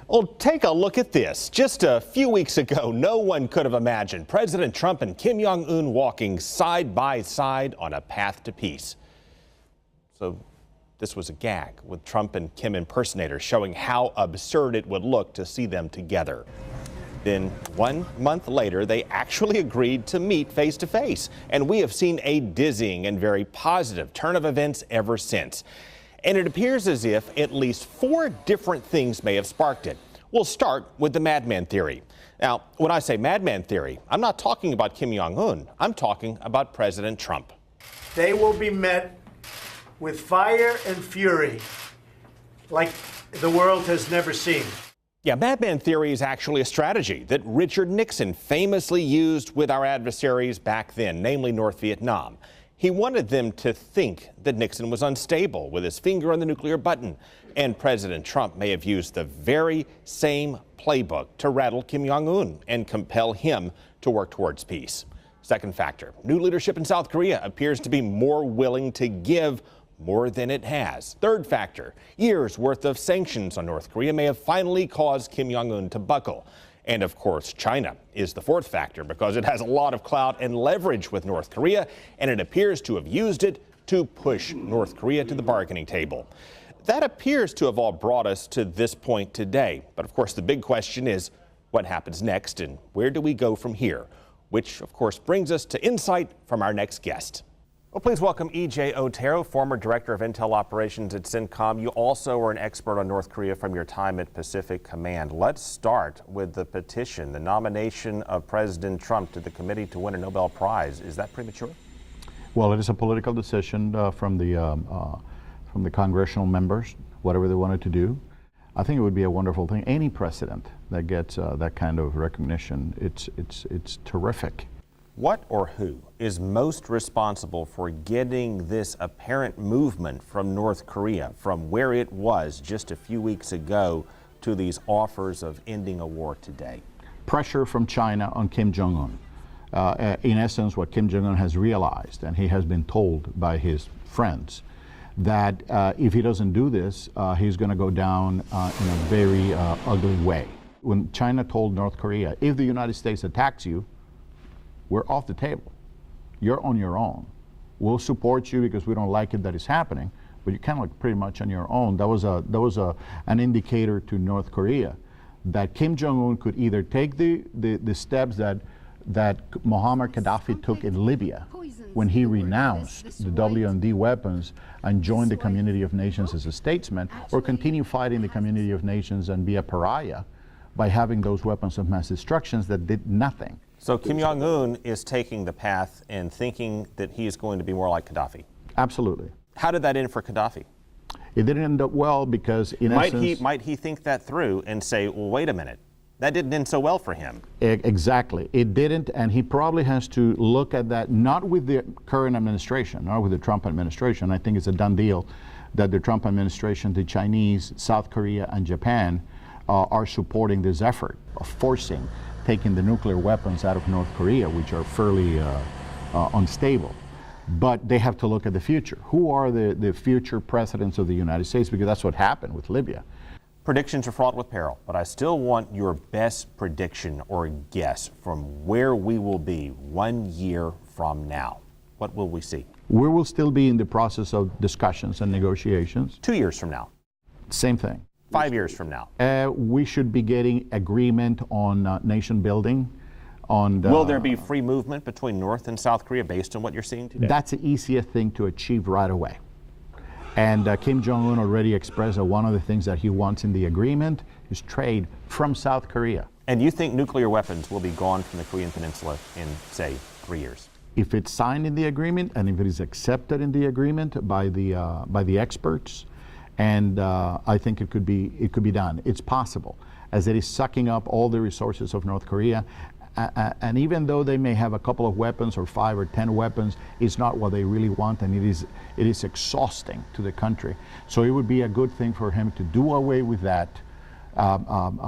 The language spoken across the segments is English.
Well, take a look at this. Just a few weeks ago, no one could have imagined President Trump and Kim Jong-un walking side by side on a path to peace. So this was a gag, with Trump and Kim impersonators showing how absurd it would look to see them together. Then 1 month later, they actually agreed to meet face to face. And we have seen a dizzying and very positive turn of events ever since. And it appears as if at least 4 different things may have sparked it. We'll start with the madman theory. Now, when I say madman theory, I'm not talking about Kim Jong-un. I'm talking about President Trump. They will be met with fire and fury like the world has never seen. Yeah, madman theory is actually a strategy that Richard Nixon famously used with our adversaries back then, namely North Vietnam. He wanted them to think that Nixon was unstable with his finger on the nuclear button. And President Trump may have used the very same playbook to rattle Kim Jong-un and compel him to work towards peace. Second factor, new leadership in South Korea appears to be more willing to give more than it has. Third factor, years worth of sanctions on North Korea may have finally caused Kim Jong-un to buckle. And of course, China is the fourth factor because it has a lot of clout and leverage with North Korea, and it appears to have used it to push North Korea to the bargaining table. That appears to have all brought us to this point today. But of course, the big question is what happens next and where do we go from here? Which of course brings us to insight from our next guest. Well, please welcome E.J. Otero, former Director of Intel Operations at CENTCOM. You also are an expert on North Korea from your time at Pacific Command. Let's start with the petition, the nomination of President Trump to the Committee to Win a Nobel Prize. Is that premature? Well, it is a political decision from the congressional members, whatever they wanted to do. I think it would be a wonderful thing. Any president that gets that kind of recognition, it's terrific. What or who is most responsible for getting this apparent movement from North Korea from where it was just a few weeks ago to these offers of ending a war today? Pressure from China on Kim Jong-un. In essence, what Kim Jong-un has realized, and he has been told by his friends, that if he doesn't do this, he's going to go down in a very ugly way. When China told North Korea, if the United States attacks you, we're off the table. You're on your own. We'll support you because we don't like it that it's happening, but you're kind of like pretty much on your own. That was an indicator to North Korea that Kim Jong-un could either take the steps that Muammar Gaddafi took in Libya when he renounced the WMD weapons and joined the community of nations as a statesman, or continue fighting the community of nations and be a pariah by having those weapons of mass destruction that did nothing. So Kim Jong-un is taking the path and thinking that he is going to be more like Gaddafi. Absolutely. How did that end for Gaddafi? It didn't end up well because in essence... Might he think that through and say, well, wait a minute, that didn't end so well for him? Exactly. It didn't, and he probably has to look at that, not with the current administration, not with the Trump administration. I think it's a done deal that the Trump administration, the Chinese, South Korea, and Japan are supporting this effort of taking the nuclear weapons out of North Korea, which are fairly unstable. But they have to look at the future. Who are the future presidents of the United States? Because that's what happened with Libya. Predictions are fraught with peril, but I still want your best prediction or guess from where we will be 1 year from now. What will we see? We will still be in the process of discussions and negotiations. 2 years from now? Same thing. 5 years from now? We should be getting agreement on nation building. Will there be free movement between North and South Korea based on what you're seeing today? That's the easiest thing to achieve right away. And Kim Jong-un already expressed that one of the things that he wants in the agreement is trade from South Korea. And you think nuclear weapons will be gone from the Korean Peninsula in, say, 3 years? If it's signed in the agreement and if it is accepted in the agreement by the experts, and I think it could be done. It's possible, as it is sucking up all the resources of North Korea. And even though they may have a couple of weapons or 5 or 10 weapons, it's not what they really want, and it is exhausting to the country. So it would be a good thing for him to do away with that,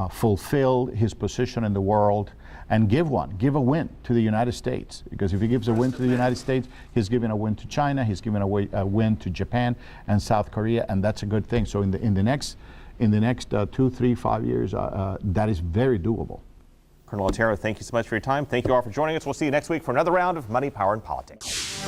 fulfill his position in the world, and give a win to the United States. Because if he gives a win to the United States, he's giving a win to China, he's giving a win to Japan and South Korea, and that's a good thing. So in the next in the next 2, 3, 5 years, that is very doable. Colonel Otero, thank you so much for your time. Thank you all for joining us. We'll see you next week for another round of Money, Power, and Politics.